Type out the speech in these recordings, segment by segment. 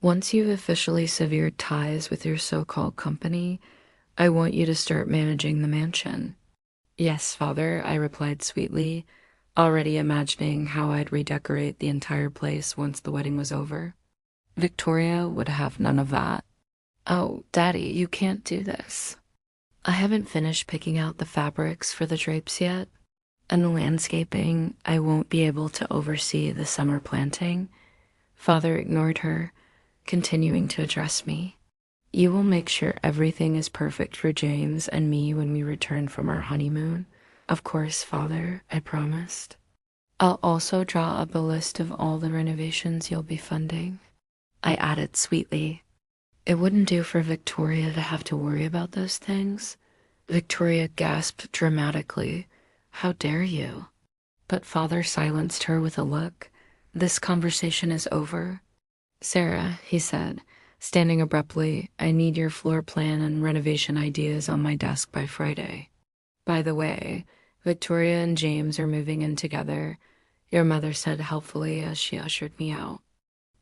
Once you've officially severed ties with your so-called company, I want you to start managing the mansion. Yes, father, I replied sweetly, already imagining how I'd redecorate the entire place once the wedding was over. Victoria would have none of that. Oh, Daddy, you can't do this. I haven't finished picking out the fabrics for the drapes yet, and the landscaping, I won't be able to oversee the summer planting. Father ignored her, continuing to address me. You will make sure everything is perfect for James and me when we return from our honeymoon. Of course, Father, I promised. I'll also draw up a list of all the renovations you'll be funding. I added sweetly. It wouldn't do for Victoria to have to worry about those things. Victoria gasped dramatically. How dare you? But Father silenced her with a look. This conversation is over. Sarah, he said, standing abruptly, I need your floor plan and renovation ideas on my desk by Friday. By the way, Victoria and James are moving in together, your mother said helpfully as she ushered me out.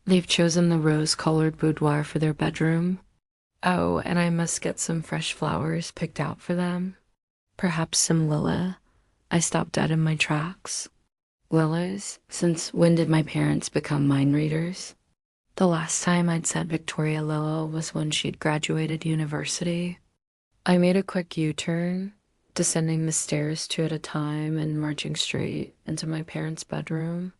They've chosen the rose-colored boudoir for their bedroom. Oh, and I must get some fresh flowers picked out for them. Perhaps some lilac. I stopped dead in my tracks. Lilies? Since when did my parents become mind readers? The last time I'd said Victoria Lilla was when she'd graduated university. I made a quick U-turn, descending the stairs two at a time and marching straight into my parents' bedroom.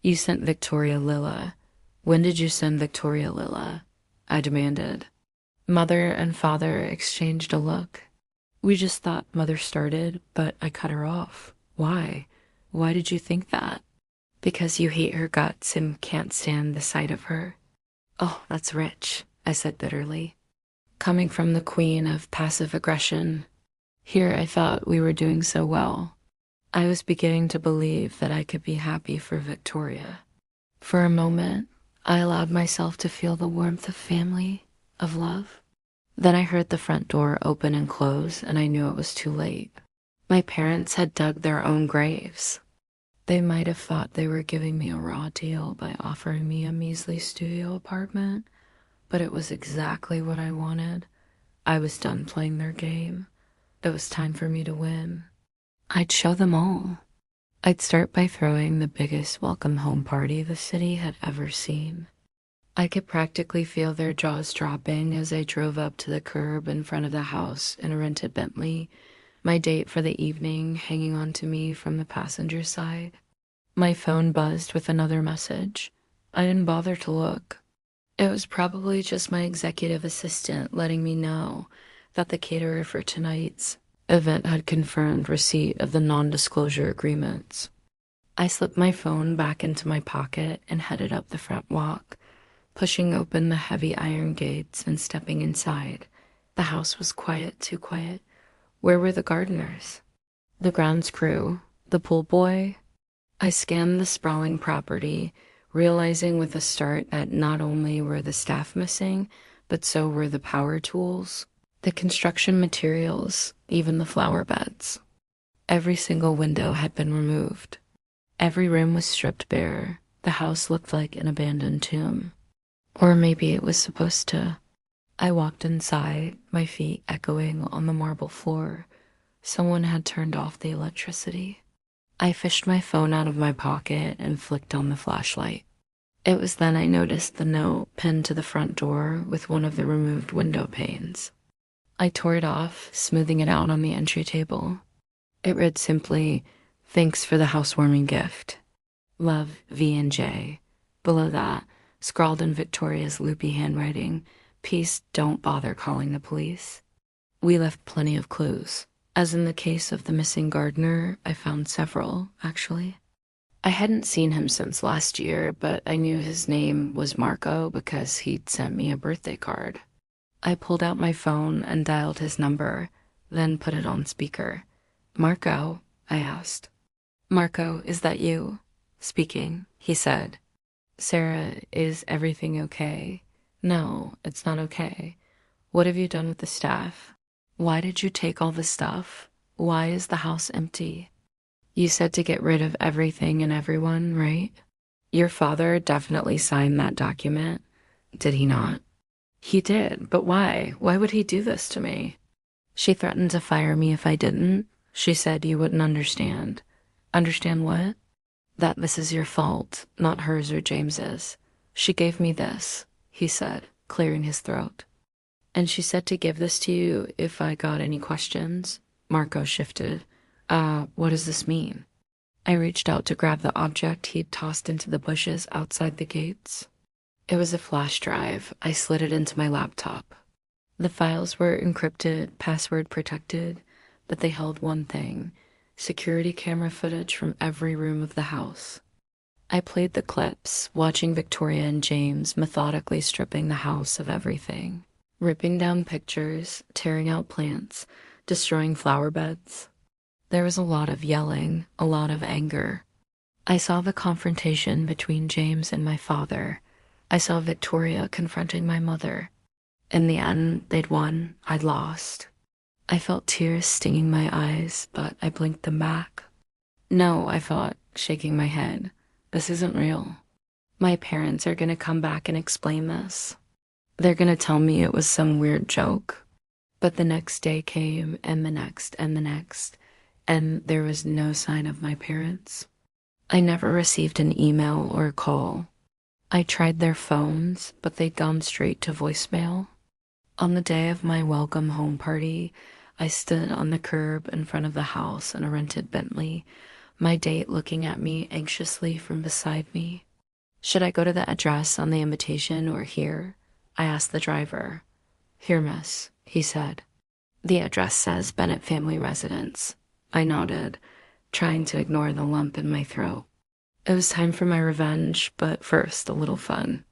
You sent Victoria Lilla. When did you send Victoria Lilla? I demanded. Mother and father exchanged a look. We just thought Mother started, but I cut her off. Why? Why did you think that? Because you hate her guts and can't stand the sight of her. Oh, that's rich, I said bitterly. Coming from the queen of passive aggression, here I thought we were doing so well. I was beginning to believe that I could be happy for Victoria. For a moment, I allowed myself to feel the warmth of family, of love. Then I heard the front door open and close, and I knew it was too late. My parents had dug their own graves. They might have thought they were giving me a raw deal by offering me a measly studio apartment, but it was exactly what I wanted. I was done playing their game. It was time for me to win. I'd show them all. I'd start by throwing the biggest welcome home party the city had ever seen. I could practically feel their jaws dropping as I drove up to the curb in front of the house in a rented Bentley, my date for the evening hanging on to me from the passenger side. My phone buzzed with another message. I didn't bother to look. It was probably just my executive assistant letting me know that the caterer for tonight's event had confirmed receipt of the non-disclosure agreements. I slipped my phone back into my pocket and headed up the front walk, pushing open the heavy iron gates and stepping inside. The house was quiet, too quiet. Where were the gardeners? The grounds crew? The pool boy? I scanned the sprawling property, realizing with a start that not only were the staff missing, but so were the power tools, the construction materials, even the flower beds. Every single window had been removed. Every room was stripped bare. The house looked like an abandoned tomb. Or maybe it was supposed to. I walked inside, my feet echoing on the marble floor. Someone had turned off the electricity. I fished my phone out of my pocket and flicked on the flashlight. It was then I noticed the note pinned to the front door with one of the removed window panes. I tore it off, smoothing it out on the entry table. It read simply, "Thanks for the housewarming gift. Love, V&J." Below that, scrawled in Victoria's loopy handwriting, "Peace, don't bother calling the police." We left plenty of clues. As in the case of the missing gardener, I found several, actually. I hadn't seen him since last year, but I knew his name was Marco because he'd sent me a birthday card. I pulled out my phone and dialed his number, then put it on speaker. "Marco?" I asked. "Marco, is that you?" "Speaking," he said. "Sarah, is everything okay?" "No, it's not okay. What have you done with the staff? Why did you take all the stuff? Why is the house empty? You said to get rid of everything and everyone, right? Your father definitely signed that document. Did he not? He did, but why? Why would he do this to me? She threatened to fire me if I didn't. She said you wouldn't understand. Understand what? That this is your fault, not hers or James's. She gave me this, he said, clearing his throat. And she said to give this to you if I got any questions. Marco shifted. What does this mean? I reached out to grab the object he'd tossed into the bushes outside the gates. It was a flash drive. I slid it into my laptop. The files were encrypted, password protected, but they held one thing: security camera footage from every room of the house. I played the clips, watching Victoria and James methodically stripping the house of everything, ripping down pictures, tearing out plants, destroying flower beds. There was a lot of yelling, a lot of anger. I saw the confrontation between James and my father. I saw Victoria confronting my mother. In the end, they'd won, I'd lost. I felt tears stinging my eyes, but I blinked them back. No, I thought, shaking my head. This isn't real. My parents are gonna come back and explain this. They're gonna tell me it was some weird joke. But the next day came, and the next, and the next, and there was no sign of my parents. I never received an email or a call. I tried their phones, but they'd gone straight to voicemail. On the day of my welcome home party, I stood on the curb in front of the house in a rented Bentley, my date looking at me anxiously from beside me. Should I go to the address on the invitation or here? I asked the driver. Here, miss, he said. The address says Bennett Family Residence. I nodded, trying to ignore the lump in my throat. It was time for my revenge, but first a little fun.